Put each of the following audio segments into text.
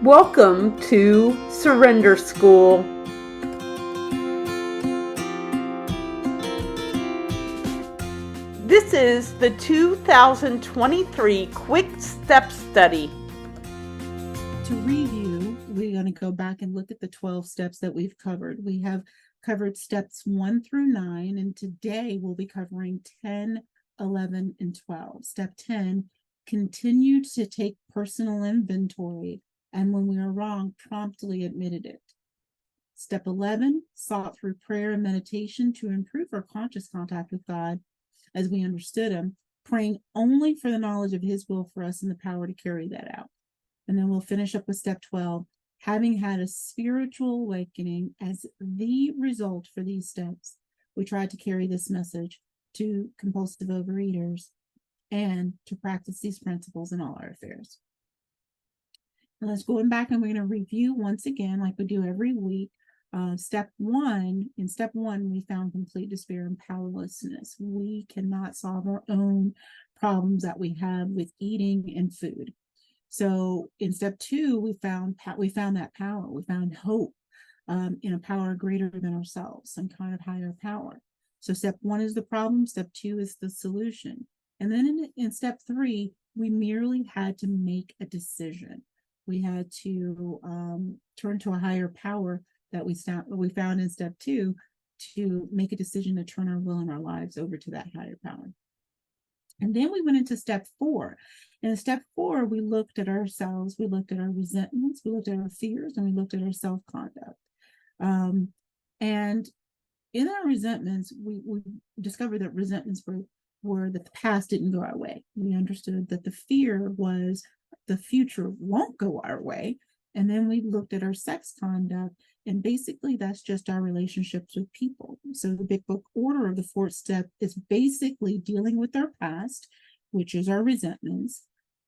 Welcome to Surrender School. This is the 2023 Quick Step Study. To review, we're going to go back and look at the 12 steps that we've covered. We have covered steps 1 through 9, and today we'll be covering 10, 11, and 12. Step 10, continue to take personal inventory, and when we are wrong, promptly admitted it. Step 11, sought through prayer and meditation to improve our conscious contact with God as we understood Him, praying only for the knowledge of His will for us and the power to carry that out. And then we'll finish up with step 12, having had a spiritual awakening as the result for these steps. We tried to carry this message to compulsive overeaters and to practice these principles in all our affairs. Now let's go back and we're going to review once again, like we do every week. Step 1, in step 1, we found complete despair and powerlessness. We cannot solve our own problems that we have with eating and food. So in step 2, we found that power. We found hope in a power greater than ourselves, some kind of higher power. So step 1 is the problem. Step 2 is the solution. And then in step 3, we merely had to make a decision. We had to turn to a higher power that we found in step 2 to make a decision to turn our will and our lives over to that higher power. And then we went into step 4. In step 4, we looked at ourselves, we looked at our resentments, we looked at our fears, and we looked at our self-conduct. And in our resentments, we discovered that resentments were that the past didn't go our way. We understood that the fear was the future won't go our way. And then we looked at our sex conduct, and basically that's just our relationships with people. So the Big Book order of the 4th step is basically dealing with our past, which is our resentments,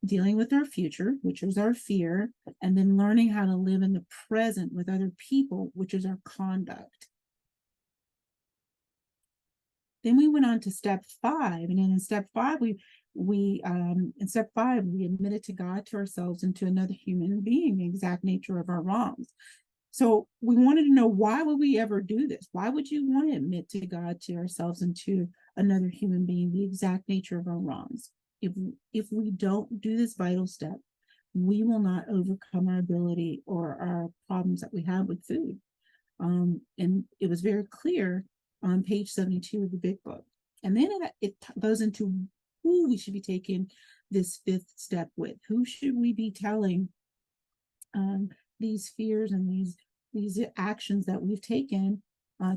dealing with our future, which is our fear, and then learning how to live in the present with other people, which is our conduct. Then we went on to step 5, and then in step 5, we admitted to God, to ourselves, and to another human being the exact nature of our wrongs. So we wanted to know, why would we ever do this? Why would you want to admit to God, to ourselves, and to another human being the exact nature of our wrongs? If we don't do this vital step, we will not overcome our ability or our problems that we have with food. And it was very clear on page 72 of the Big Book. And then it goes into who we should be taking this 5th step with. Who should we be telling these fears and these actions that we've taken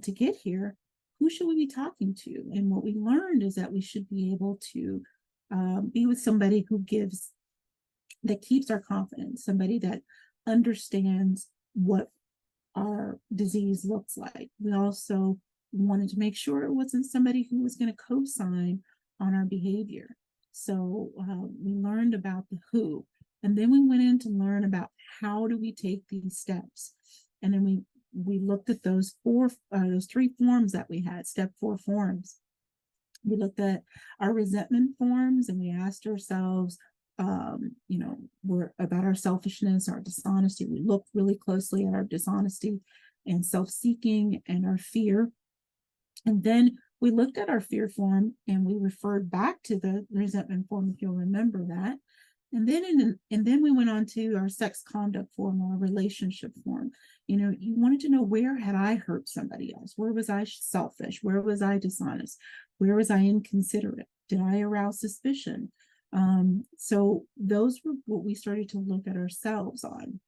to get here? Who should we be talking to? And what we learned is that we should be able to be with somebody that keeps our confidence, somebody that understands what our disease looks like. We also wanted to make sure it wasn't somebody who was going to co-sign on our behavior. So we learned about the who, and then we went in to learn about how do we take these steps. And then we looked at those 3 forms that we had, step 4 forms. We looked at our resentment forms, and we asked ourselves, we're about our selfishness, our dishonesty. We looked really closely at our dishonesty and self-seeking and our fear. And then we looked at our fear form, and we referred back to the resentment form, if you'll remember that. And then we went on to our sex conduct form, or relationship form. You wanted to know, where had I hurt somebody else? Where was I selfish? Where was I dishonest? Where was I inconsiderate? Did I arouse suspicion? So those were what we started to look at ourselves on.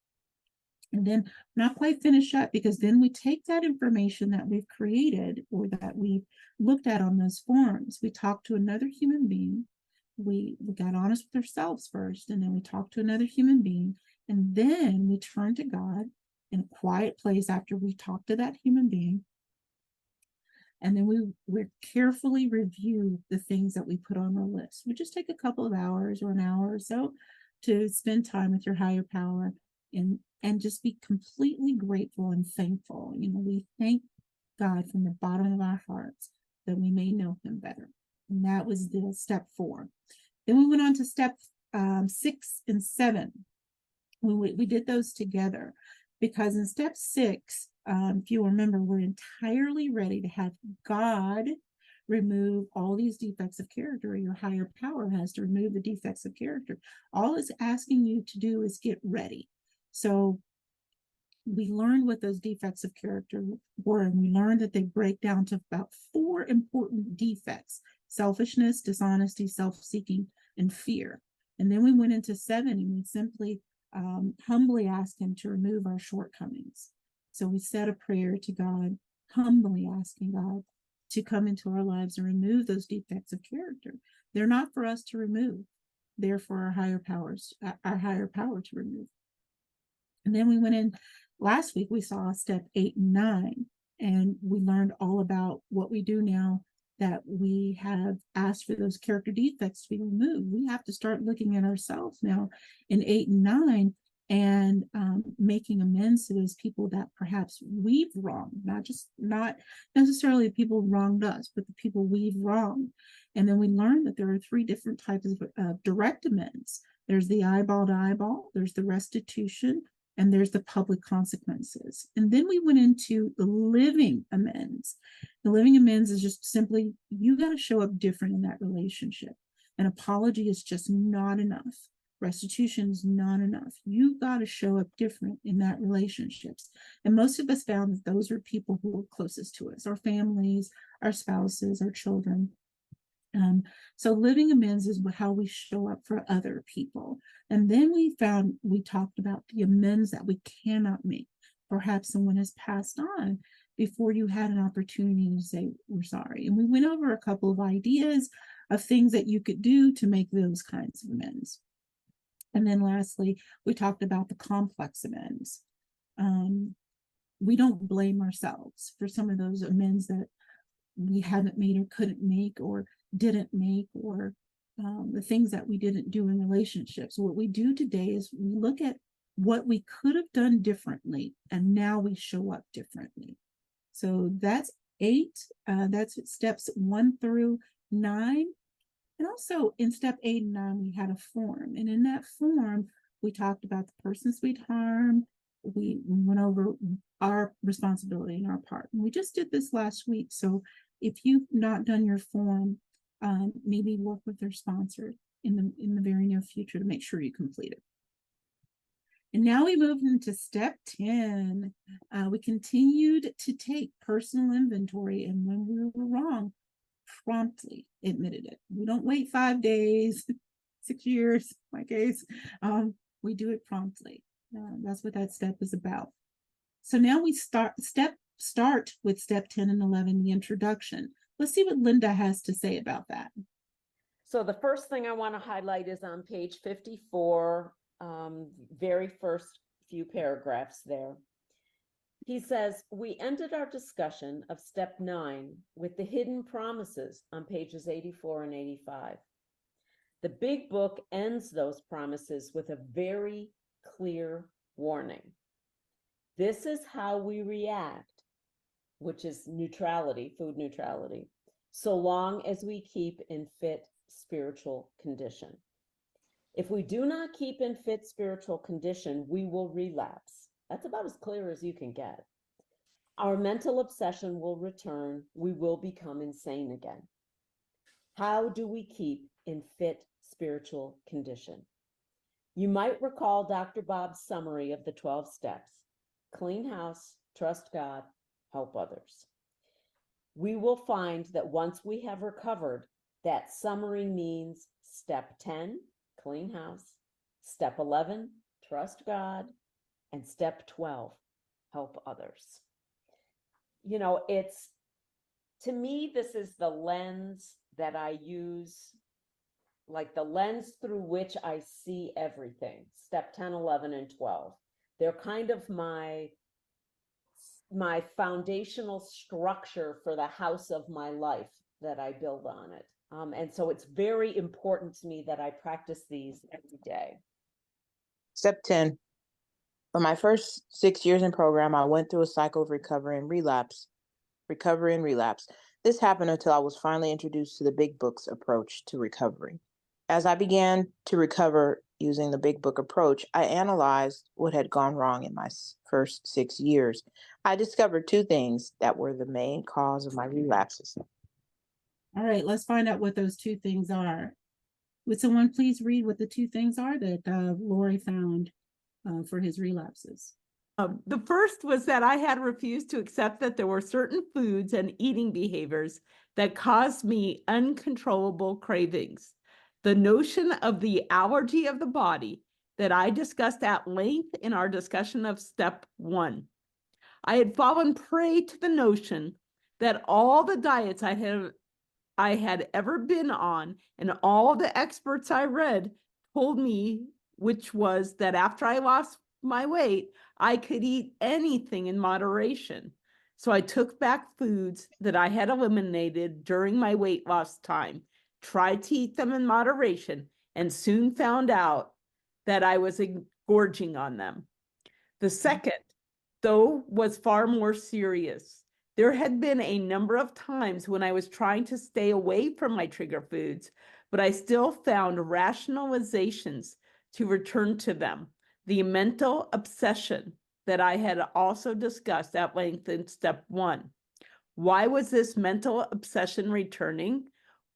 And then not quite finished up, because then we take that information that we've created or that we've looked at on those forms. We talk to another human being. We got honest with ourselves first, and then we talked to another human being. And then we turn to God in a quiet place after we talk to that human being. And then we carefully review the things that we put on our list. We just take a couple of hours or an hour or so to spend time with your higher power and just be completely grateful and thankful. We thank God from the bottom of our hearts that we may know Him better. And that was the step 4. Then we went on to step 6 and 7. We did those together because in step 6, if you remember, we're entirely ready to have God remove all these defects of character. Your higher power has to remove the defects of character. All it's asking you to do is get ready. So we learned what those defects of character were, and we learned that they break down to about 4 important defects: selfishness, dishonesty, self-seeking, and fear. And then we went into 7, and we simply humbly asked him to remove our shortcomings. So we said a prayer to God, humbly asking God to come into our lives and remove those defects of character. They're not for us to remove. They're for our higher power to remove. And then we went in last week, we saw step 8 and 9, and we learned all about what we do now that we have asked for those character defects to be removed. We have to start looking at ourselves now in 8 and 9 and making amends to those people that perhaps we've wronged, not necessarily the people who wronged us, but the people we've wronged. And then we learned that there are 3 different types of direct amends. There's the eyeball to eyeball, there's the restitution, and there's the public consequences. And then we went into the living amends. The living amends is just simply, you got to show up different in that relationship. An apology is just not enough. Restitution is not enough. You got to show up different in that relationships. And most of us found that those are people who are closest to us, our families, our spouses, our children. So living amends is how we show up for other people. And then we talked about the amends that we cannot make. Perhaps someone has passed on before you had an opportunity to say, we're sorry. And we went over a couple of ideas of things that you could do to make those kinds of amends. And then lastly, we talked about the complex amends. We don't blame ourselves for some of those amends that we haven't made or couldn't make or didn't make, or the things that we didn't do in relationships. What we do today is we look at what we could have done differently, and now we show up differently. So that's 8. That's steps 1 through 9. And also in step 8 and 9, we had a form. And in that form, we talked about the persons we'd harmed. We went over our responsibility and our part. And we just did this last week. So if you've not done your form, maybe work with their sponsor in the very near future to make sure you complete it. And now we moved into step 10. We continued to take personal inventory, and when we were wrong, promptly admitted it. We don't wait 5 days, 6 years, my case. We do it promptly. That's what that step is about. So now we start with step 10 and 11, the introduction. Let's see what Linda has to say about that. So the first thing I want to highlight is on page 54, very first few paragraphs there. He says, we ended our discussion of step 9 with the hidden promises on pages 84 and 85. The big book ends those promises with a very clear warning. This is how we react, which is neutrality, food neutrality, so long as we keep in fit spiritual condition. If we do not keep in fit spiritual condition, we will relapse. That's about as clear as you can get. Our mental obsession will return. We will become insane again. How do we keep in fit spiritual condition? You might recall Dr. Bob's summary of the 12 steps. Clean house, trust God, help others. We will find that once we have recovered, that summary means step 10, clean house, step 11, trust God, and step 12, help others. You know, to me, this is the lens that I use, like the lens through which I see everything. Step 10, 11, and 12. They're kind of my foundational structure for the house of my life that I build on it. And so it's very important to me that I practice these every day. Step 10. For my first 6 years in program, I went through a cycle of recovery and relapse. This happened until I was finally introduced to the Big Book's approach to recovery. As I began to recover using the big book approach, I analyzed what had gone wrong in my first 6 years. I discovered two things that were the main cause of my relapses. All right, let's find out what those two things are. Would someone please read what the two things are that Lori found for his relapses? The first was that I had refused to accept that there were certain foods and eating behaviors that caused me uncontrollable cravings. The notion of the allergy of the body that I discussed at length in our discussion of step 1. I had fallen prey to the notion that all the diets I had ever been on and all the experts I read told me, which was that after I lost my weight, I could eat anything in moderation. So I took back foods that I had eliminated during my weight loss time, tried to eat them in moderation, and soon found out that I was gorging on them. The second, though, was far more serious. There had been a number of times when I was trying to stay away from my trigger foods, but I still found rationalizations to return to them. The mental obsession that I had also discussed at length in step 1. Why was this mental obsession returning?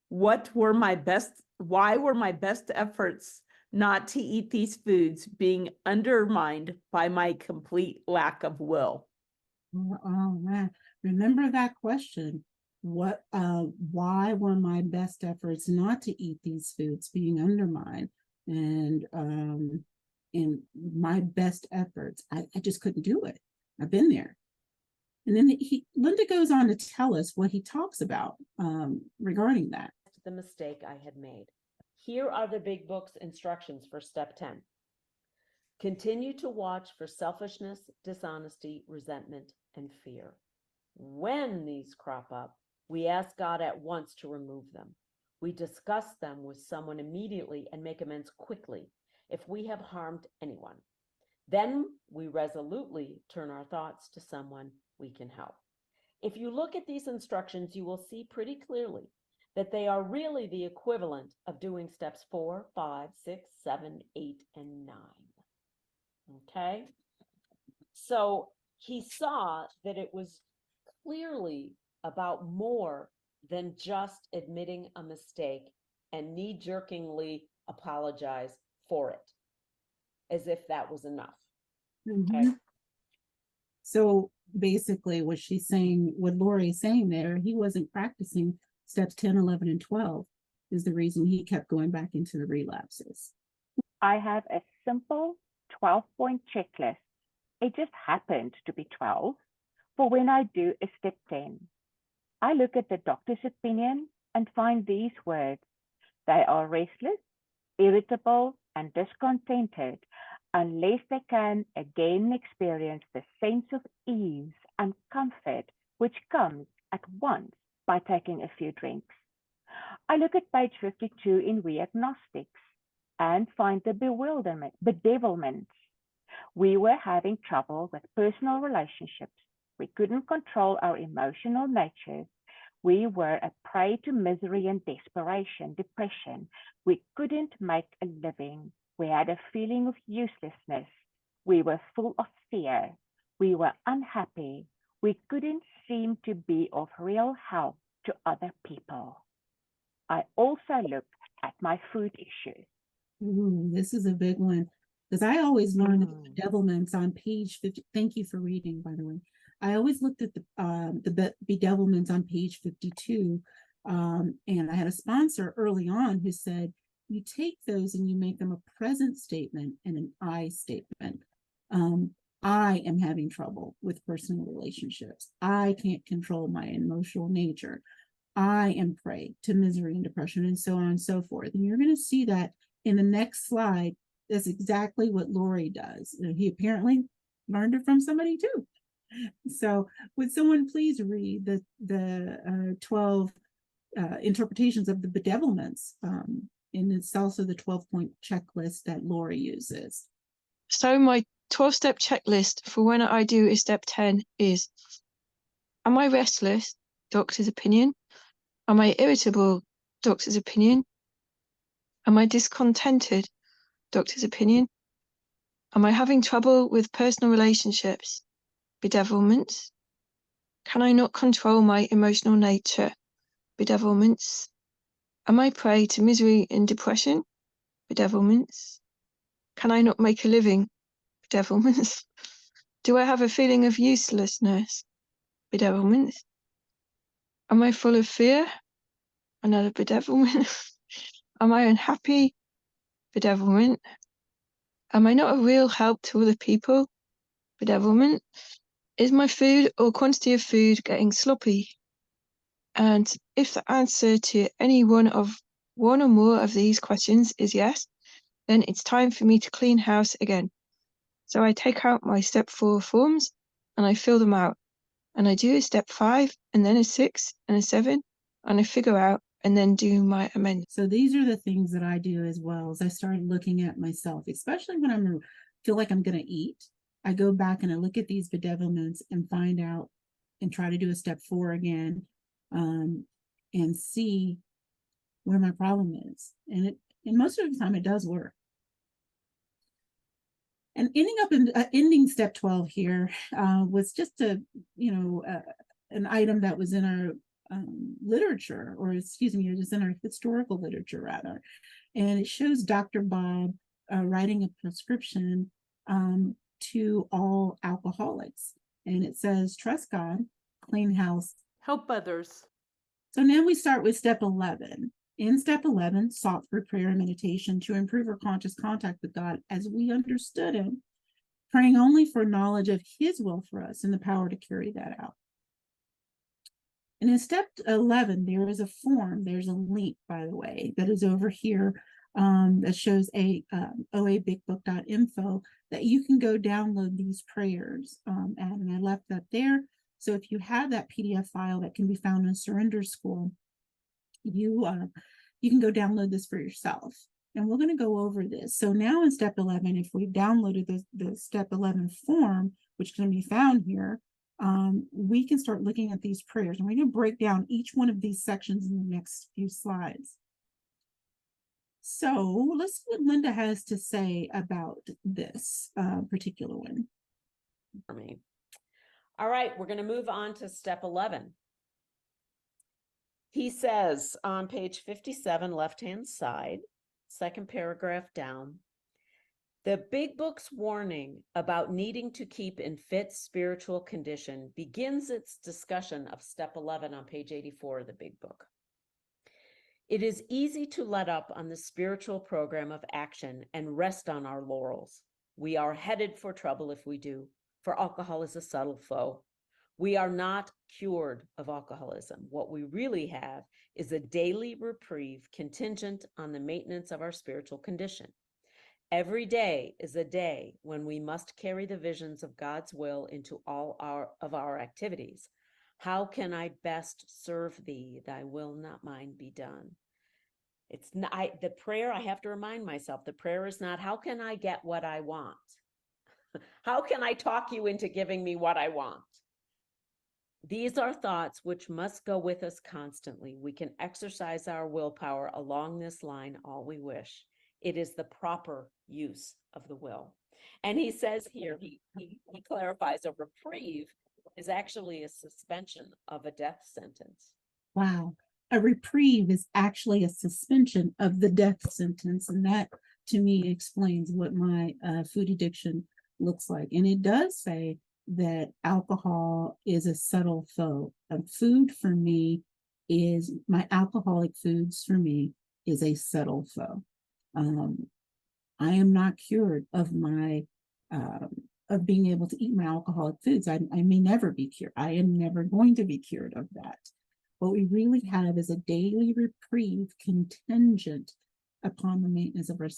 Why were my best efforts not to eat these foods being undermined by my complete lack of will? Oh man, remember that question. Why were my best efforts not to eat these foods being undermined? And in my best efforts, I just couldn't do it. I've been there. And then Linda goes on to tell us what he talks about regarding that. The mistake I had made. Here are the big book's instructions for step 10. Continue to watch for selfishness, dishonesty, resentment, and fear. When these crop up, we ask God at once to remove them. We discuss them with someone immediately and make amends quickly if we have harmed anyone. Then we resolutely turn our thoughts to someone we can help. If you look at these instructions, you will see pretty clearly that they are really the equivalent of doing steps 4, 5, 6, 7, 8, and 9. Okay? So he saw that it was clearly about more than just admitting a mistake and knee-jerkingly apologize for it, as if that was enough. Okay? Mhm. So basically what Lori's saying there, he wasn't practicing steps 10, 11, and 12 is the reason he kept going back into the relapses. I have a simple 12-point checklist. It just happened to be 12 for when I do a step 10. I look at the doctor's opinion and find these words. They are restless, irritable, and discontented unless they can again experience the sense of ease and comfort which comes at once by taking a few drinks. I look at page 52 in We Agnostics and find the bedevilments. We were having trouble with personal relationships. We couldn't control our emotional natures. We were a prey to misery and desperation, depression. We couldn't make a living. We had a feeling of uselessness. We were full of fear. We were unhappy. We couldn't seem to be of real help to other people. I also look at my food issues. Ooh, this is a big one. Because I always learned the bedevilments on page 50. Thank you for reading, by the way. I always looked at the bedevilments on page 52. And I had a sponsor early on who said, you take those and you make them a present statement and an I statement. I am having trouble with personal relationships. I can't control my emotional nature. I am prey to misery and depression, and so on and so forth. And you're going to see that in the next slide. That's exactly what Lori does. And he apparently learned it from somebody too. So would someone please read the 12 interpretations of the bedevilments? And it's also the 12-point checklist that Lori uses. So my 12-step checklist for when I do a step 10 is, am I restless? Doctor's opinion. Am I irritable? Doctor's opinion. Am I discontented? doctor's opinion? Am I having trouble with personal relationships? Bedevilments? Can I not control my emotional nature? Bedevilments? Am I prey to misery and depression? Bedevilments? Can I not make a living? Bedevilments? Do I have a feeling of uselessness? Bedevilments? Am I full of fear? Another bedevilment. Am I unhappy? Bedevilment. Am I not a real help to other people? Bedevilment. Is my food or quantity of food getting sloppy? And if the answer to any one or more of these questions is yes, then it's time for me to clean house again. So I take out my step 4 forms and I fill them out. And I do a step 5 and then a 6 and a 7, and I figure out and then do my amendments. So these are the things that I do as well. As I started looking at myself, especially when I feel like I'm going to eat, I go back and I look at these bedevilments and find out and try to do a step 4 again, and see where my problem is. And most of the time it does work. And ending step 12 here was just an item that was in our literature, or excuse me, it was in our historical literature rather. And it shows Dr. Bob writing a prescription to all alcoholics. And it says, trust God, clean house, Help others. So now we start with step 11. In step 11, sought through prayer and meditation to improve our conscious contact with God as we understood him, praying only for knowledge of his will for us and the power to carry that out. And in step 11, there is a form, there's a link, by the way, that is over here that shows oabigbook.info that you can go download these prayers and I left that there. So if you have that PDF file that can be found in Surrender School, you can go download this for yourself. And we're going to go over this. So now in step 11, if we've downloaded the step 11 form, which can be found here, we can start looking at these prayers. And we're going to break down each one of these sections in the next few slides. So let's see what Linda has to say about this particular one. For me. All right, we're going to move on to step 11. He says on page 57, left-hand side, second paragraph down, the Big Book's warning about needing to keep in fit spiritual condition begins its discussion of step 11 on page 84 of the Big Book. It is easy to let up on the spiritual program of action and rest on our laurels. We are headed for trouble if we do, for alcohol is a subtle foe. We are not cured of alcoholism. What we really have is a daily reprieve contingent on the maintenance of our spiritual condition. Every day is a day when we must carry the visions of God's will into all of our activities. How can I best serve thee? Thy will, not mine, be done. It's not the prayer. I have to remind myself, the prayer is not, how can I get what I want? How can I talk you into giving me what I want? These are thoughts which must go with us constantly. We can exercise our willpower along this line all we wish. It is the proper use of the will. And he says here, he clarifies a reprieve is actually a suspension of a death sentence. Wow. A reprieve is actually a suspension of the death sentence. And that, to me, explains what my food addiction looks like. And it does say that alcohol is a subtle foe. Food for me is, my alcoholic foods for me is a subtle foe. I am not cured of my of being able to eat my alcoholic foods. I may never be cured. I am never going to be cured of that. What we really have is a daily reprieve contingent upon the maintenance of our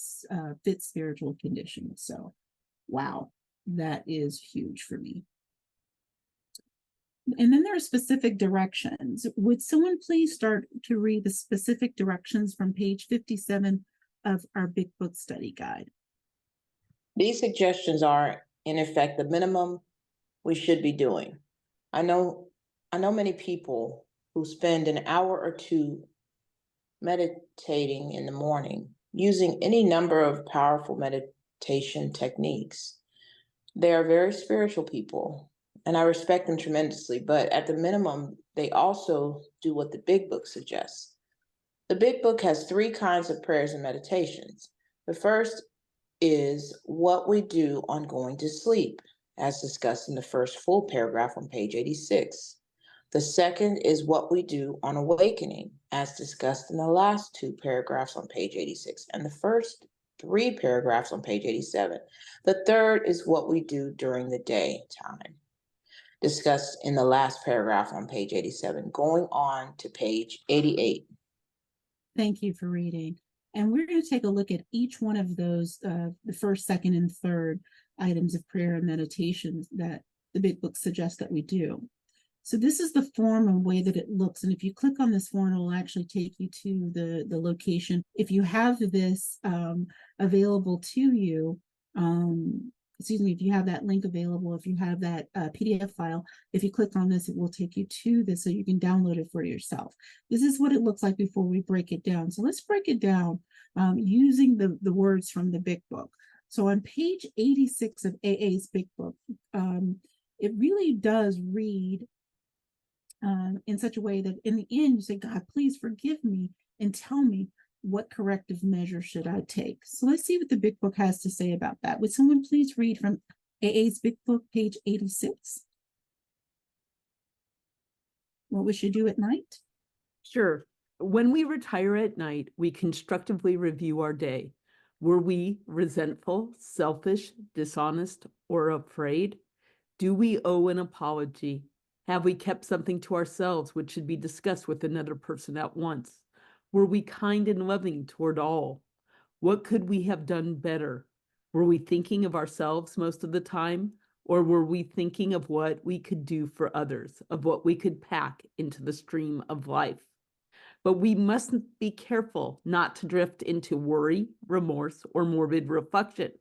fit spiritual condition. So, wow, that is huge for me. And then there are specific directions. Would someone please start to read the specific directions from page 57 of our Big Book study guide? These suggestions are, in effect, the minimum we should be doing. I know many people who spend an hour or two meditating in the morning using any number of powerful meditation techniques. They are very spiritual people, and I respect them tremendously, but at the minimum, they also do what the Big Book suggests. The Big Book has 3 kinds of prayers and meditations. The first is what we do on going to sleep, as discussed in the first full paragraph on page 86. The second is what we do on awakening, as discussed in the last 2 paragraphs on page 86 and the first 3 paragraphs on page 87. The third is what we do during the daytime, discussed in the last paragraph on page 87, going on to page 88. Thank you for reading. And we're going to take a look at each one of those, the first, second, and third items of prayer and meditation that the Big Book suggests that we do. So this is the form and way that it looks. And if you click on this form, it will actually take you to the location. If you have this available to you, excuse me, if you have that link available, if you have that PDF file, if you click on this, it will take you to this so you can download it for yourself. This is what it looks like before we break it down. So let's break it down using the words from the Big Book. So on page 86 of AA's Big Book, it really does read in such a way that in the end you say, God, please forgive me and tell me what corrective measure should I take. So let's see what the Big Book has to say about that. Would someone please read from AA's Big Book, page 86? What we should do at night? Sure. When we retire at night, we constructively review our day. Were we resentful, selfish, dishonest, or afraid? Do we owe an apology? Have we kept something to ourselves which should be discussed with another person at once? Were we kind and loving toward all? What could we have done better? Were we thinking of ourselves most of the time? Or were we thinking of what we could do for others, of what we could pack into the stream of life? But we must be careful not to drift into worry, remorse, or morbid reflection,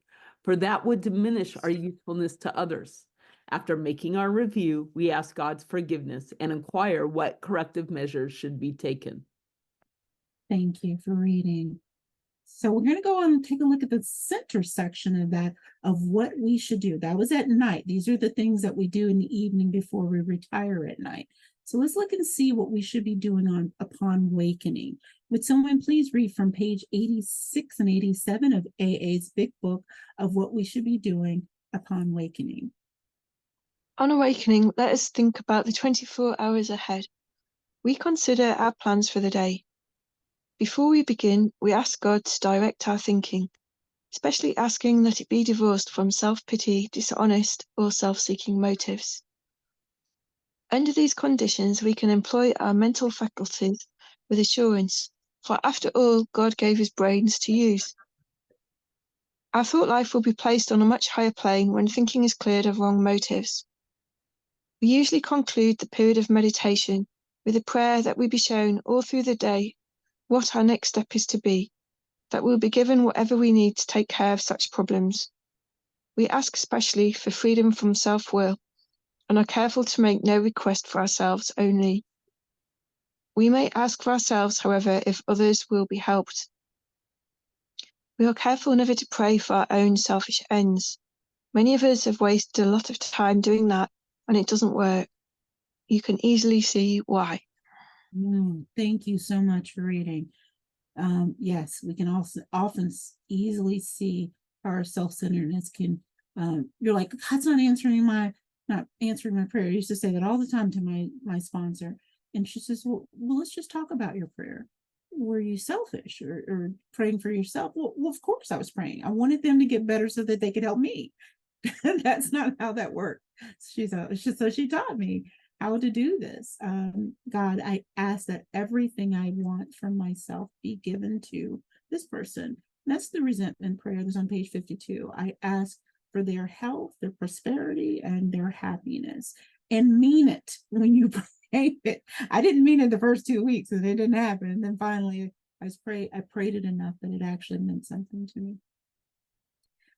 for that would diminish our usefulness to others. After making our review, we ask God's forgiveness and inquire what corrective measures should be taken. Thank you for reading. So we're going to go on and take a look at the center section of that, of what we should do. That was at night. These are the things that we do in the evening before we retire at night. So let's look and see what we should be doing upon wakening. Would someone please read from page 86 and 87 of AA's Big Book of what we should be doing upon wakening? On awakening, let us think about the 24 hours ahead. We consider our plans for the day. Before we begin, we ask God to direct our thinking, especially asking that it be divorced from self-pity, dishonest, or self-seeking motives. Under these conditions, we can employ our mental faculties with assurance, for after all, God gave his brains to use. Our thought life will be placed on a much higher plane when thinking is cleared of wrong motives. We usually conclude the period of meditation with a prayer that we be shown all through the day what our next step is to be, that we'll be given whatever we need to take care of such problems. We ask especially for freedom from self-will and are careful to make no request for ourselves only. We may ask for ourselves, however, if others will be helped. We are careful never to pray for our own selfish ends. Many of us have wasted a lot of time doing that, and it doesn't work. You can easily see why. Thank you so much for reading. Yes, we can also often easily see our self-centeredness can, you're like, God's not answering my prayer. I used to say that all the time to my sponsor. And she says, well, let's just talk about your prayer. Were you selfish or praying for yourself? Well, of course I was praying. I wanted them to get better so that they could help me. That's not how that worked. So she taught me how to do this. God, I ask that everything I want from myself be given to this person. That's the resentment prayer that's on page 52. I ask for their health, their prosperity, and their happiness, and mean it when you pray it. I didn't mean it the first 2 weeks and it didn't happen. And then finally I prayed it enough that it actually meant something to me.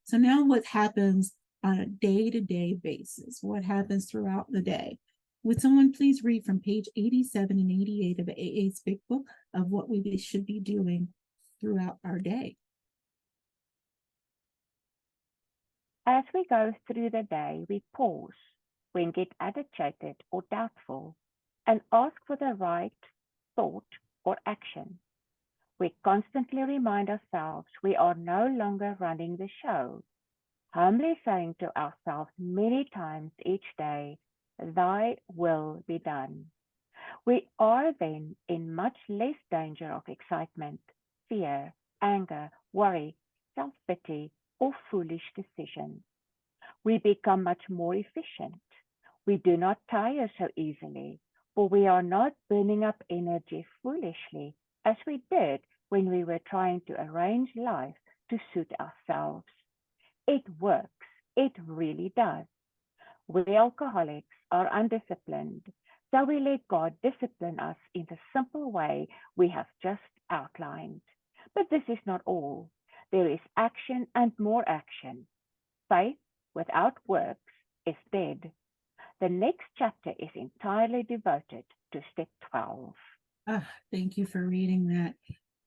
So now what happens on a day-to-day basis? What happens throughout the day? Would someone please read from page 87 and 88 of AA's Big Book of what we should be doing throughout our day. As we go through the day, we pause when get agitated or doubtful and ask for the right thought or action. We constantly remind ourselves we are no longer running the show, humbly saying to ourselves many times each day, "Thy will be done." We are then in much less danger of excitement, fear, anger, worry, self-pity, or foolish decisions. We become much more efficient. We do not tire so easily, for we are not burning up energy foolishly as we did when we were trying to arrange life to suit ourselves. It works. It really does. We alcoholics are undisciplined, so we let God discipline us in the simple way we have just outlined. But this is not all. There is action and more action. Faith without works is dead. The next chapter is entirely devoted to step 12. Thank you for reading that.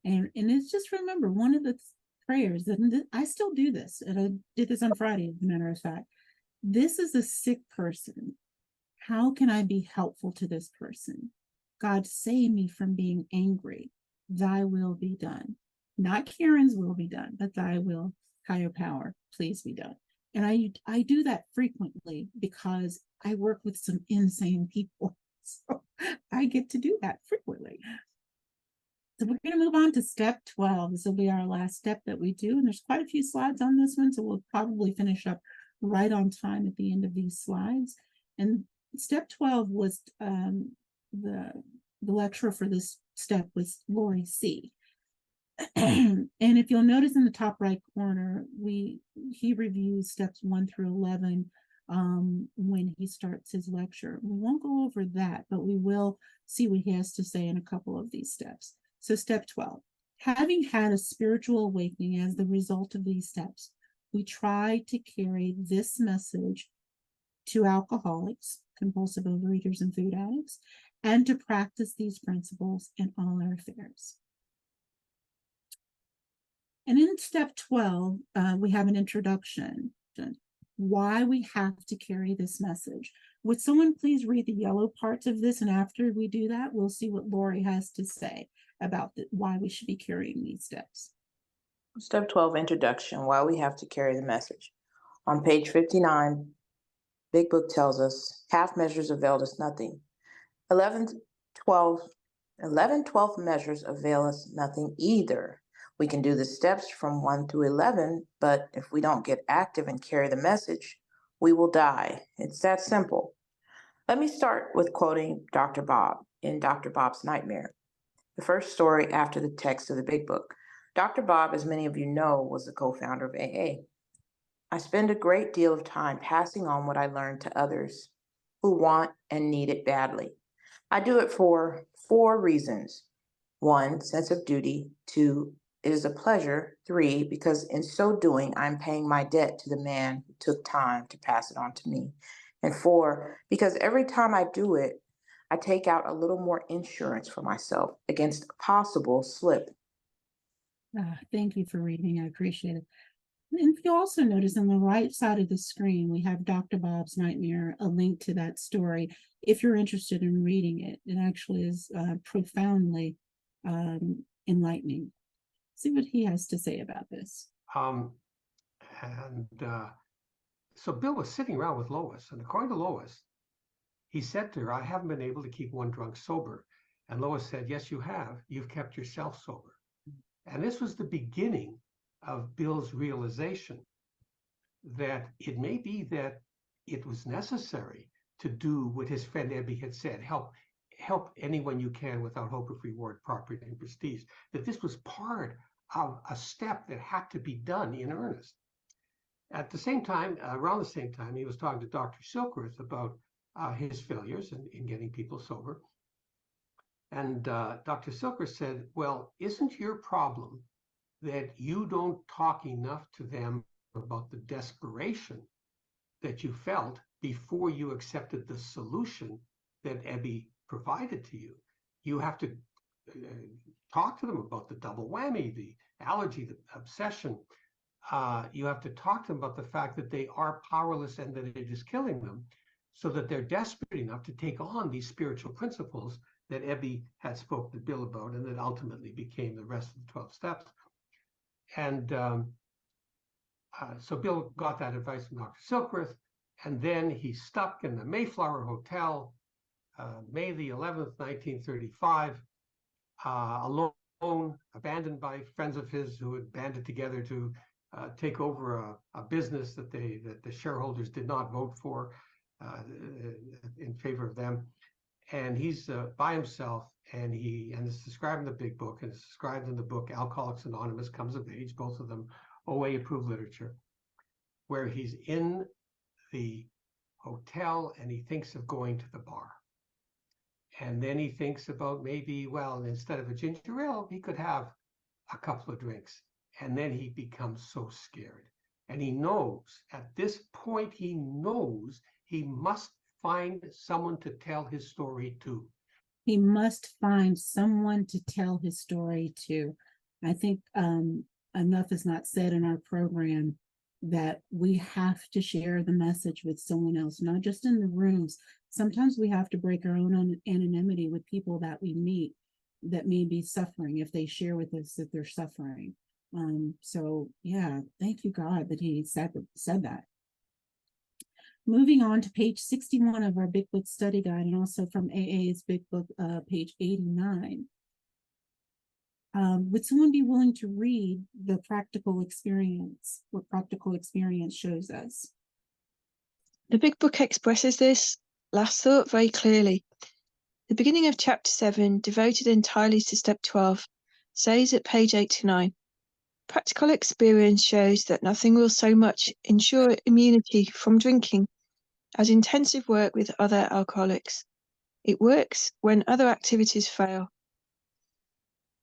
And it's just remember one of the prayers that I still do this, and I did this on Friday, as a matter of fact. This is a sick person. How can I be helpful to this person? God, save me from being angry. Thy will be done. Not Karen's will be done, but thy will, higher power, please be done. And I do that frequently because I work with some insane people. So I get to do that frequently. So we're going to move on to step 12. This will be our last step that we do. And there's quite a few slides on this one, so we'll probably finish up right on time at the end of these slides. And step 12 was the lecturer for this step was Lori C. And if you'll notice in the top right corner, he reviews steps 1 through 11 when he starts his lecture. We won't go over that, but we will see what he has to say in a couple of these steps. So step 12, having had a spiritual awakening as the result of these steps, we try to carry this message to alcoholics, compulsive overeaters, and food addicts, and to practice these principles in all our affairs. And in step 12, we have an introduction to why we have to carry this message. Would someone please read the yellow parts of this? And after we do that, we'll see what Lori has to say about why we should be carrying these steps. Step 12, introduction, why we have to carry the message. On page 59, Big Book tells us half measures availed us nothing. 11 12 measures avail us nothing either. We can do the steps from 1 through 11, but if we don't get active and carry the message, we will die. It's that simple. Let me start with quoting Dr. Bob in Dr. Bob's Nightmare, the first story after the text of the Big Book. Dr. Bob, as many of you know, was the co-founder of AA. I spend a great deal of time passing on what I learned to others who want and need it badly. I do it for 4 reasons. 1, sense of duty. 2, it is a pleasure. 3, because in so doing, I'm paying my debt to the man who took time to pass it on to me. And 4, because every time I do it, I take out a little more insurance for myself against a possible slip. Thank you for reading. I appreciate it. And if you also notice on the right side of the screen, we have Dr. Bob's Nightmare, a link to that story. If you're interested in reading it, it actually is profoundly enlightening. See what he has to say about this. So Bill was sitting around with Lois, and according to Lois, he said to her, "I haven't been able to keep one drunk sober." And Lois said, "Yes, you have. You've kept yourself sober." And this was the beginning of Bill's realization that it may be that it was necessary to do what his friend Ebby had said, help anyone you can without hope of reward, property, and prestige, that this was part of a step that had to be done in earnest. At the same time, around the same time, he was talking to Dr. Silkworth about his failures in getting people sober. And Dr. Silkworth said, "Well, isn't your problem that you don't talk enough to them about the desperation that you felt before you accepted the solution that Ebby provided to you? You have to talk to them about the double whammy, the allergy, the obsession. You have to talk to them about the fact that they are powerless and that it is killing them, so that they're desperate enough to take on these spiritual principles that Ebby had spoke to Bill about, and that ultimately became the rest of the 12 steps. And so Bill got that advice from Dr. Silkworth, and then he's stuck in the Mayflower Hotel, May the 11th, 1935, alone, abandoned by friends of his who had banded together to take over a business that the shareholders did not vote for in favor of them. And he's by himself, and it's described in the big book, and it's described in the book Alcoholics Anonymous Comes of Age, both of them OA approved literature, where he's in the hotel and he thinks of going to the bar. And then he thinks about maybe, well, instead of a ginger ale, he could have a couple of drinks. And then he becomes so scared. And he knows, at this point, he knows he must find someone to tell his story to. He must find someone to tell his story to. I think enough is not said in our program that we have to share the message with someone else, not just in the rooms. Sometimes we have to break our own anonymity with people that we meet that may be suffering if they share with us that they're suffering. So yeah, thank you God that he said that. Moving on to page 61 of our Big Book Study Guide, and also from AA's Big Book, page 89. Would someone be willing to read the practical experience, what practical experience shows us? The Big Book expresses this last thought very clearly. The beginning of chapter 7, devoted entirely to step 12, says at page 89, practical experience shows that nothing will so much ensure immunity from drinking as intensive work with other alcoholics. It works when other activities fail.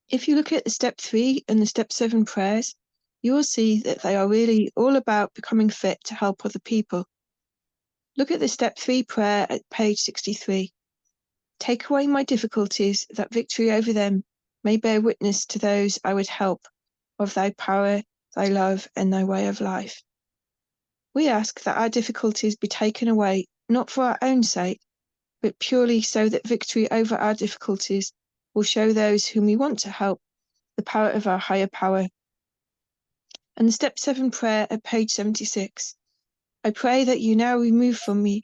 If you look at the step 3 and the step 7 prayers, you will see that they are really all about becoming fit to help other people. Look at the step 3 prayer at page 63. Take away my difficulties, that victory over them may bear witness to those I would help, of thy power, thy love, and thy way of life. We ask that our difficulties be taken away, not for our own sake, but purely so that victory over our difficulties will show those whom we want to help the power of our higher power. And the step 7 prayer at page 76. I pray that you now remove from me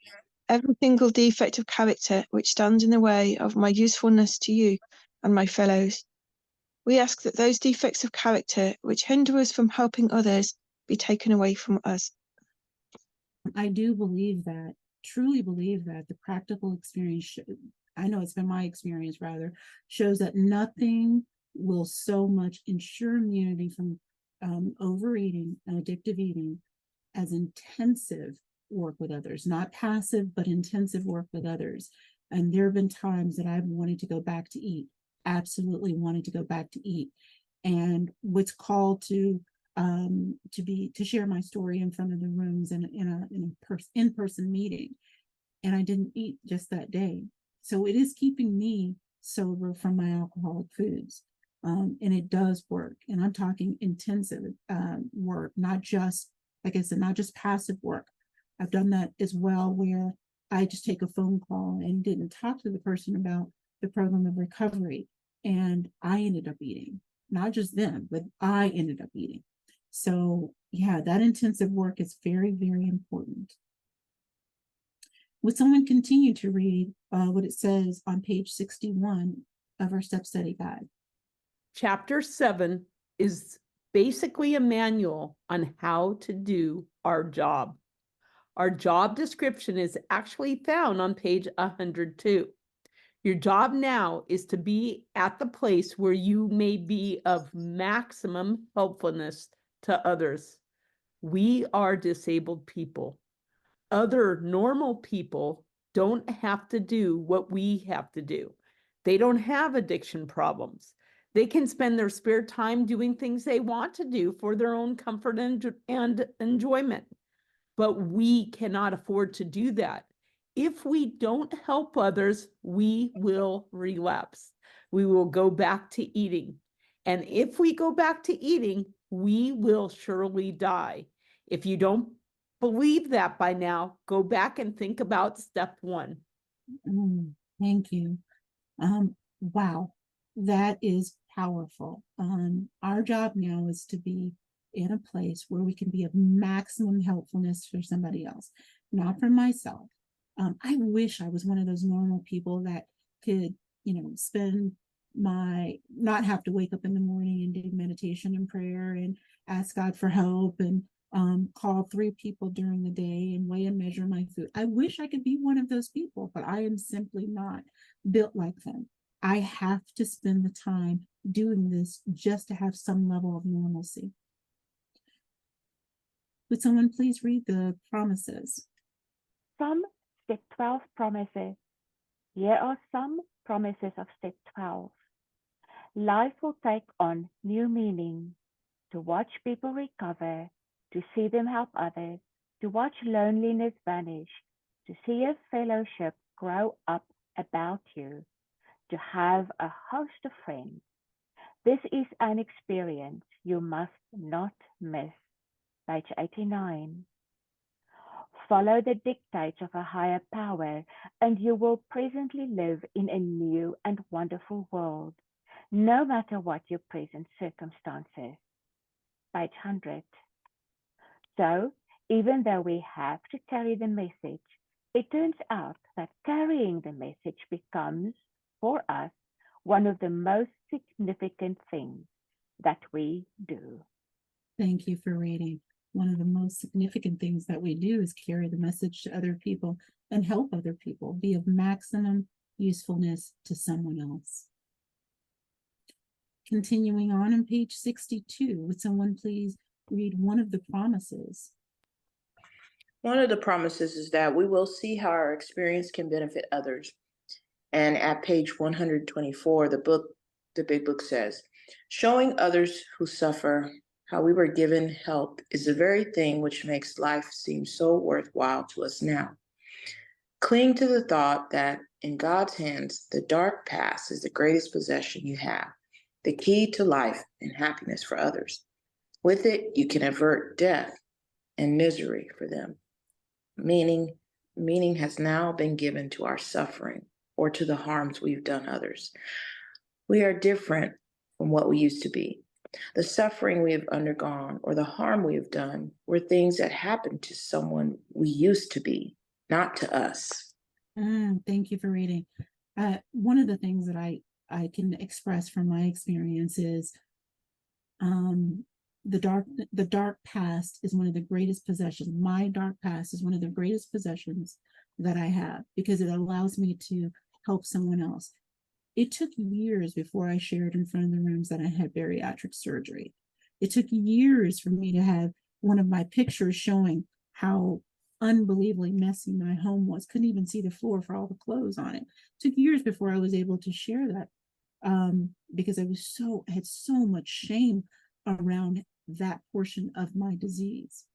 every single defect of character which stands in the way of my usefulness to you and my fellows. We ask that those defects of character which hinder us from helping others be taken away from us. I do believe that, truly believe that the practical experience, I know it's been my experience rather, shows that nothing will so much ensure immunity from overeating and addictive eating as intensive work with others, not passive, but intensive work with others. And there have been times that I've wanted to go back to eat, absolutely wanted to go back to eat, and what's called to share my story in front of the rooms in an in-person meeting, and I didn't eat just that day. So it is keeping me sober from my alcoholic foods, and it does work. And I'm talking intensive work, not just, like I said, not just passive work. I've done that as well, where I just take a phone call and didn't talk to the person about the program of recovery, and I ended up eating. Not just them, but I ended up eating. So yeah, that intensive work is very, very important. Would someone continue to read what it says on page 61 of our step study guide? Chapter 7 is basically a manual on how to do our job. Our job description is actually found on page 102. Your job now is to be at the place where you may be of maximum helpfulness to others. We are disabled people. Other normal people don't have to do what we have to do. They don't have addiction problems. They can spend their spare time doing things they want to do for their own comfort and enjoyment. But we cannot afford to do that. If we don't help others, we will relapse. we will go back to eating. And if we go back to eating, we will surely die. If you don't believe that by now, go back and think about step 1. Thank you. Wow, that is powerful. Our job now is to be in a place where we can be of maximum helpfulness for somebody else, not for myself. I wish I was one of those normal people that could, spend not have to wake up in the morning and do meditation and prayer and ask God for help and call 3 people during the day and weigh and measure my food. I wish I could be one of those people, but I am simply not built like them. I have to spend the time doing this just to have some level of normalcy. Would someone please read the promises? Some step 12 promises. Here are some promises of step 12. Life will take on new meaning. To watch people recover, to see them help others, to watch loneliness vanish, to see a fellowship grow up about you, to have a host of friends. This is an experience you must not miss. Page 89. Follow the dictates of a higher power, and you will presently live in a new and wonderful world, no matter what your present circumstances. Page 100. So, even though we have to carry the message, it turns out that carrying the message becomes, for us, one of the most significant things that we do. Thank you for reading. One of the most significant things that we do is carry the message to other people and help other people, be of maximum usefulness to someone else. Continuing on page 62, would someone please read one of the promises? One of the promises is that we will see how our experience can benefit others. And at page 124, the big book says, showing others who suffer how we were given help is the very thing which makes life seem so worthwhile to us now. Cling to the thought that in God's hands, the dark past is the greatest possession you have, the key to life and happiness for others. With it, you can avert death and misery for them. Meaning has now been given to our suffering or to the harms we've done others. We are different from what we used to be. The suffering we have undergone or the harm we have done were things that happened to someone we used to be, not to us. Thank you for reading. One of the things that I can express from my experience is the dark past is one of the greatest possessions. My dark past is one of the greatest possessions that I have because it allows me to help someone else. It took years before I shared in front of the rooms that I had bariatric surgery. It took years for me to have one of my pictures showing how unbelievably messy my home was. Couldn't even see the floor for all the clothes on it. It took years before I was able to share that because I had so much shame around that portion of my disease.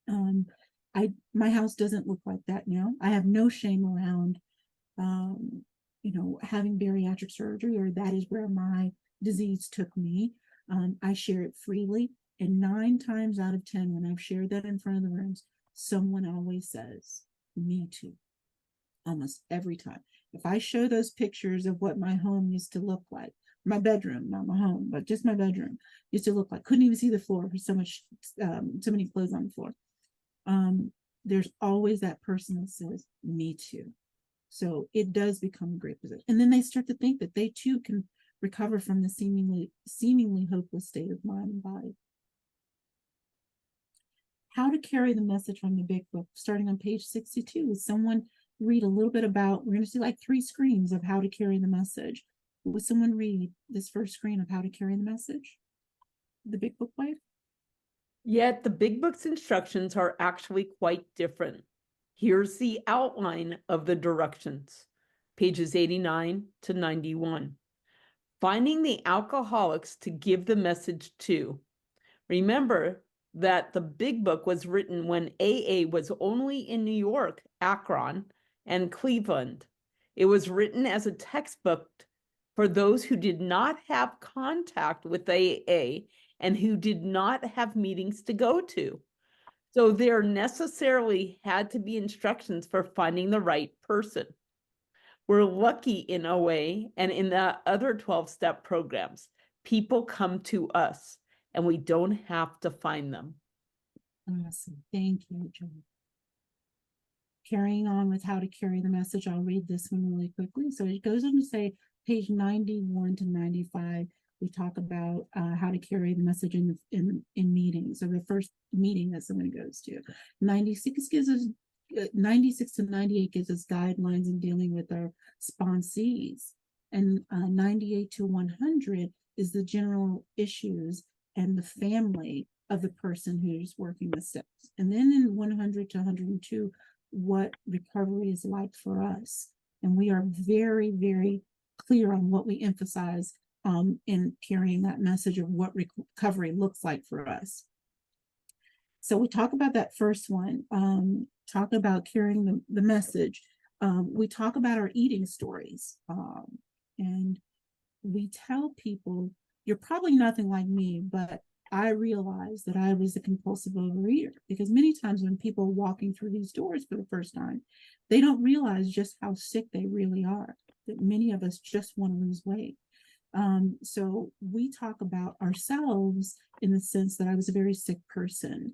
My house doesn't look like that now. I have no shame around having bariatric surgery, or that is where my disease took me. I share it freely, and 9 times out of 10, when I've shared that in front of the rooms, someone always says, me too, almost every time. If I show those pictures of what my home used to look like, my bedroom, not my home, but just my bedroom used to look like, couldn't even see the floor for so many clothes on the floor. There's always that person that says, me too. So it does become a great position. And then they start to think that they too can recover from the seemingly hopeless state of mind and body. How to carry the message from the big book, starting on page 62. Would someone read a little bit about, we're going to see like 3 screens of how to carry the message. Would someone read this first screen of how to carry the message? The big book way? Yet the big book's instructions are actually quite different. Here's the outline of the directions, pages 89 to 91. Finding the alcoholics to give the message to. Remember that the big book was written when AA was only in New York, Akron, and Cleveland. It was written as a textbook for those who did not have contact with AA and who did not have meetings to go to. So there necessarily had to be instructions for finding the right person. We're lucky in OA and in the other 12-step programs. People come to us and we don't have to find them. Awesome. Thank you, Joy. Carrying on with how to carry the message, I'll read this one really quickly. So it goes on to say, page 91 to 95, we talk about how to carry the message in meetings, or the first meeting that someone goes to. 96 gives us 96 to 98 gives us guidelines in dealing with our sponsees, and 98 to 100 is the general issues and the family of the person who's working the steps. And then in 100 to 102, what recovery is like for us. And we are very, very clear on what we emphasize in carrying that message of what recovery looks like for us. So we talk about that first one, talk about carrying the message. We talk about our eating stories, and we tell people, you're probably nothing like me, but I realized that I was a compulsive overeater, because many times when people are walking through these doors for the first time, they don't realize just how sick they really are, that many of us just want to lose weight. So we talk about ourselves in the sense that I was a very sick person.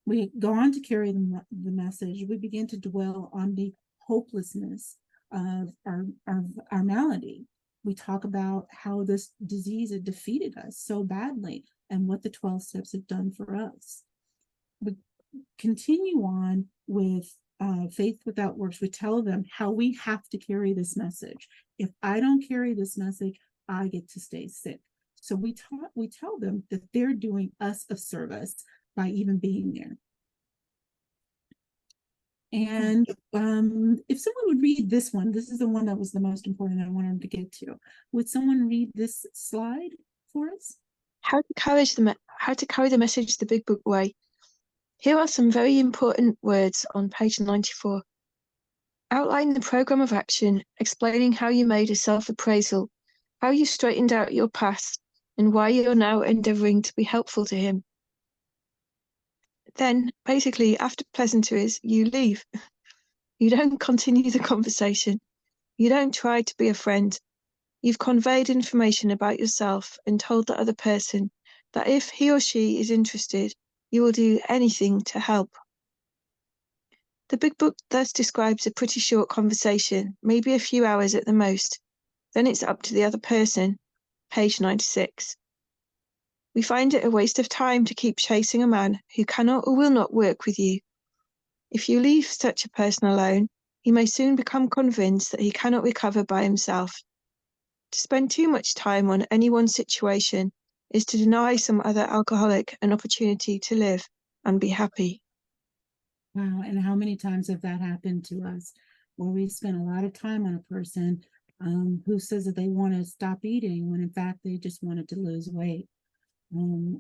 We go on to carry the message. We begin to dwell on the hopelessness of our malady. We talk about how this disease had defeated us so badly and what the 12 steps have done for us. We continue on with faith without works. We tell them how we have to carry this message. If I don't carry this message, I get to stay sick. So we tell them that they're doing us a service by even being there. And if someone would read this one, this is the one that was the most important I wanted to get to. Would someone read this slide for us? How to carry the message the Big Book way. Here are some very important words on page 94. Outline the program of action, explaining how you made a self-appraisal, how you straightened out your past, and why you're now endeavoring to be helpful to him. Then, basically, after pleasantries, you leave. You don't continue the conversation. You don't try to be a friend. You've conveyed information about yourself and told the other person that if he or she is interested, you will do anything to help. The Big Book thus describes a pretty short conversation, maybe a few hours at the most. Then it's up to the other person. Page 96. We find it a waste of time to keep chasing a man who cannot or will not work with you. If you leave such a person alone, he may soon become convinced that he cannot recover by himself. To spend too much time on any one situation is to deny some other alcoholic an opportunity to live and be happy. Wow, and how many times have that happened to us, where we spend a lot of time on a person who says that they want to stop eating when in fact they just wanted to lose weight.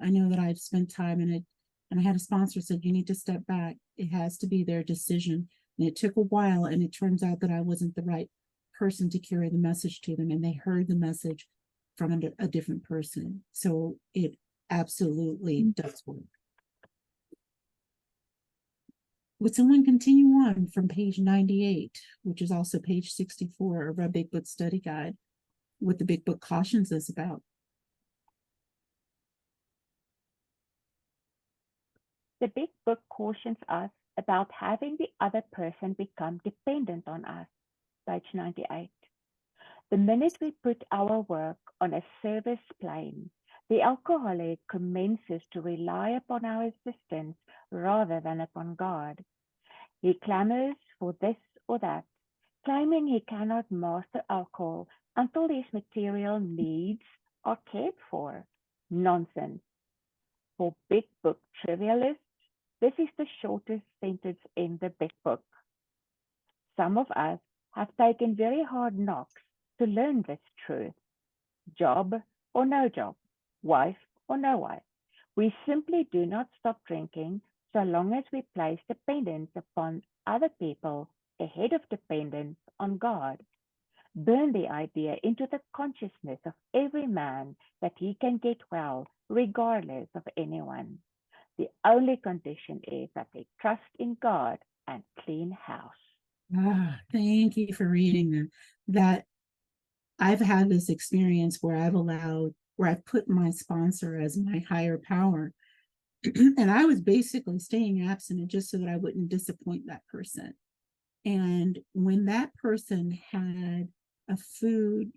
I know that I've spent time in it, and I had a sponsor said, you need to step back. It has to be their decision. And it took a while, and it turns out that I wasn't the right person to carry the message to them, and they heard the message from a different person. So it absolutely does work. Would someone continue on from page 98, which is also page 64 of our Big Book study guide, what the Big Book cautions us about? The Big Book cautions us about having the other person become dependent on us. Page 98. The minute we put our work on a service plane, the alcoholic commences to rely upon our assistance rather than upon God. He clamors for this or that, claiming he cannot master alcohol until his material needs are cared for. Nonsense. For Big Book trivialists, this is the shortest sentence in the Big Book. Some of us have taken very hard knocks to learn this truth. Job or no job, wife or no wife. We simply do not stop drinking so long as we place dependence upon other people ahead of dependence on God. burn the idea into the consciousness of every man that he can get well regardless of anyone. The only condition is that they trust in God and clean house. Thank you for reading them. That I've had this experience where I've put my sponsor as my higher power. And I was basically staying abstinent just so that I wouldn't disappoint that person. And when that person had a food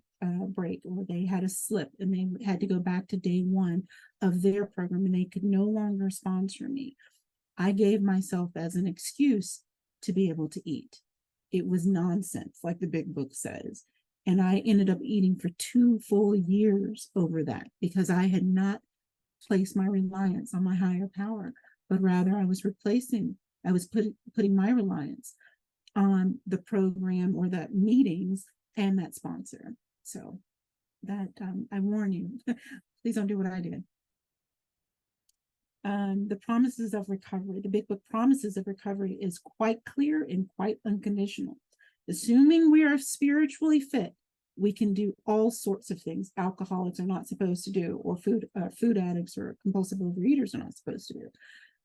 break, or they had a slip and they had to go back to day one of their program and they could no longer sponsor me, I gave myself as an excuse to be able to eat. It was nonsense, like the big book says. And I ended up eating for 2 full years over that, because I had not placed my reliance on my higher power, but rather I was putting my reliance on the program or the meetings and that sponsor. So that I warn you, please don't do what I did. The promises of recovery, the big book Promises of Recovery, is quite clear and quite unconditional. Assuming we are spiritually fit, we can do all sorts of things alcoholics are not supposed to do, or food addicts or compulsive overeaters are not supposed to do.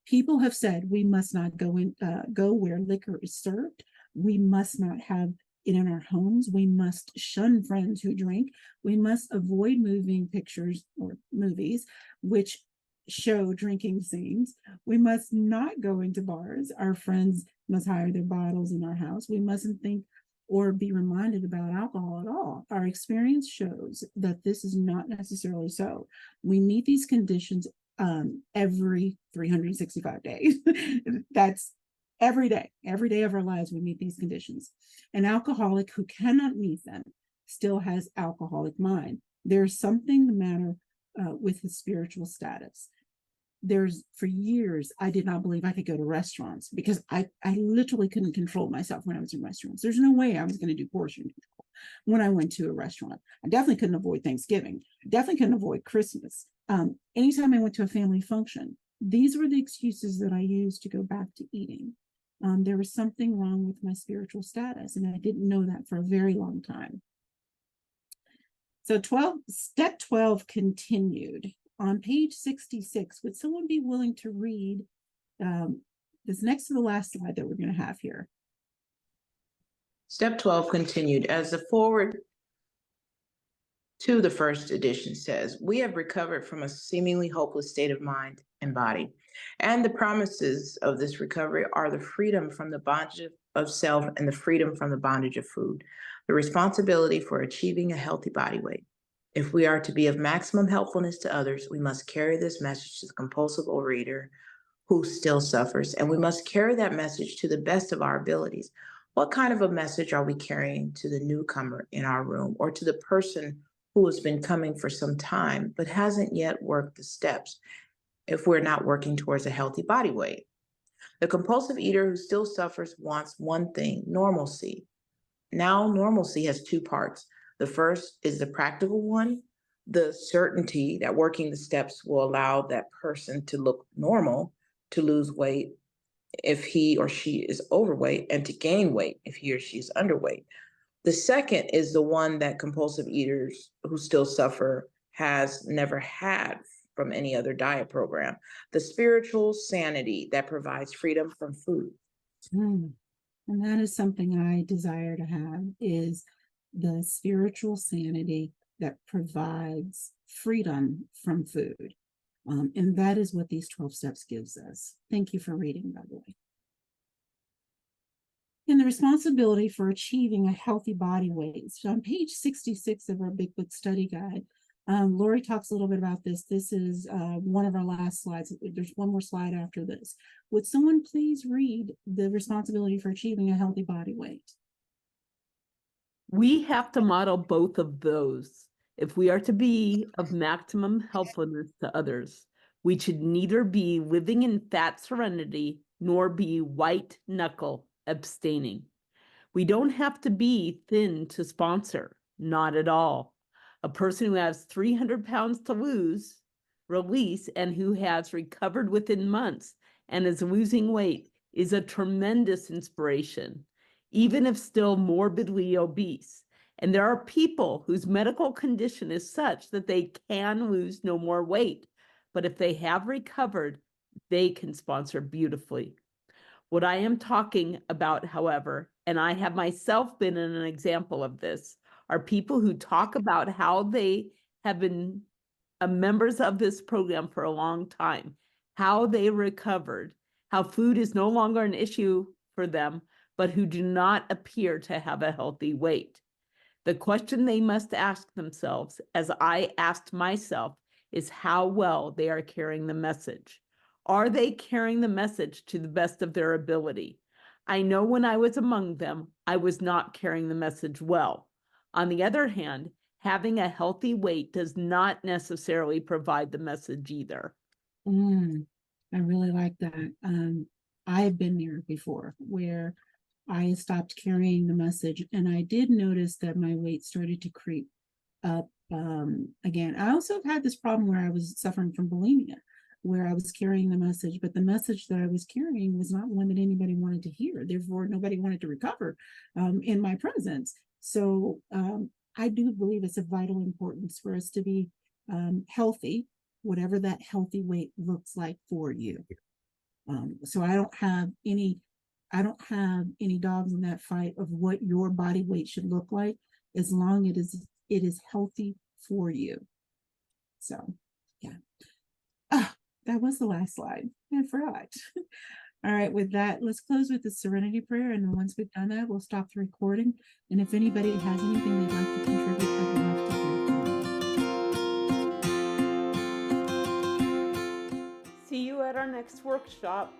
People have said we must not go where liquor is served. We must not have it in our homes. We must shun friends who drink. We must avoid moving pictures or movies which show drinking scenes. We must not go into bars. Our friends must hire their bottles in our house. We mustn't think or be reminded about alcohol at all. Our experience shows that this is not necessarily so. We meet these conditions every 365 days. That's every day of our lives we meet these conditions. An alcoholic who cannot meet them still has alcoholic mind. There's something the matter with his spiritual status. For years, I did not believe I could go to restaurants because I literally couldn't control myself when I was in restaurants. There's no way I was going to do portion control when I went to a restaurant. I definitely couldn't avoid Thanksgiving. I definitely couldn't avoid Christmas. Anytime I went to a family function, these were the excuses that I used to go back to eating. There was something wrong with my spiritual status, and I didn't know that for a very long time. So step 12 continued. On page 66, would someone be willing to read this next to the last slide that we're going to have here? Step 12 continued. As the forward to the first edition says, we have recovered from a seemingly hopeless state of mind and body. And the promises of this recovery are the freedom from the bondage of self and the freedom from the bondage of food, the responsibility for achieving a healthy body weight. If we are to be of maximum helpfulness to others, we must carry this message to the compulsive overeater who still suffers, and we must carry that message to the best of our abilities. What kind of a message are we carrying to the newcomer in our room, or to the person who has been coming for some time but hasn't yet worked the steps if we're not working towards a healthy body weight? The compulsive eater who still suffers wants one thing: normalcy. Now, normalcy has 2 parts. The first is the practical one, the certainty that working the steps will allow that person to look normal, to lose weight if he or she is overweight, and to gain weight if he or she is underweight. The second is the one that compulsive eaters who still suffer has never had from any other diet program: the spiritual sanity that provides freedom from food. And that is something I desire to have, is the spiritual sanity that provides freedom from food. And that is what these 12 steps gives us. Thank you for reading, by the way. And the responsibility for achieving a healthy body weight. So on page 66 of our Big Book Study Guide, Lori talks a little bit about this. This is one of our last slides. There's one more slide after this. Would someone please read the responsibility for achieving a healthy body weight? We have to model both of those. If we are to be of maximum helpfulness to others, we should neither be living in fat serenity nor be white knuckle abstaining. We don't have to be thin to sponsor, not at all. A person who has 300 pounds to lose, release, and who has recovered within months and is losing weight is a tremendous inspiration, even if still morbidly obese. And there are people whose medical condition is such that they can lose no more weight. But if they have recovered, they can sponsor beautifully. What I am talking about, however, and I have myself been an example of this, are people who talk about how they have been members of this program for a long time, how they recovered, how food is no longer an issue for them, but who do not appear to have a healthy weight. The question they must ask themselves, as I asked myself, is how well they are carrying the message. Are they carrying the message to the best of their ability? I know when I was among them, I was not carrying the message well. On the other hand, having a healthy weight does not necessarily provide the message either. I really like that. I've been there before where I stopped carrying the message, and I did notice that my weight started to creep up again. I also had this problem where I was suffering from bulimia, where I was carrying the message, but the message that I was carrying was not one that anybody wanted to hear. Therefore, nobody wanted to recover in my presence. So I do believe it's of vital importance for us to be healthy, whatever that healthy weight looks like for you. So I don't have any dogs in that fight of what your body weight should look like, as long as it is healthy for you. So yeah. That was the last slide. I forgot. All right, with that, let's close with the serenity prayer. And then once we've done that, we'll stop the recording. And if anybody has anything they'd like to contribute, I'd love to hear from you. See you at our next workshop.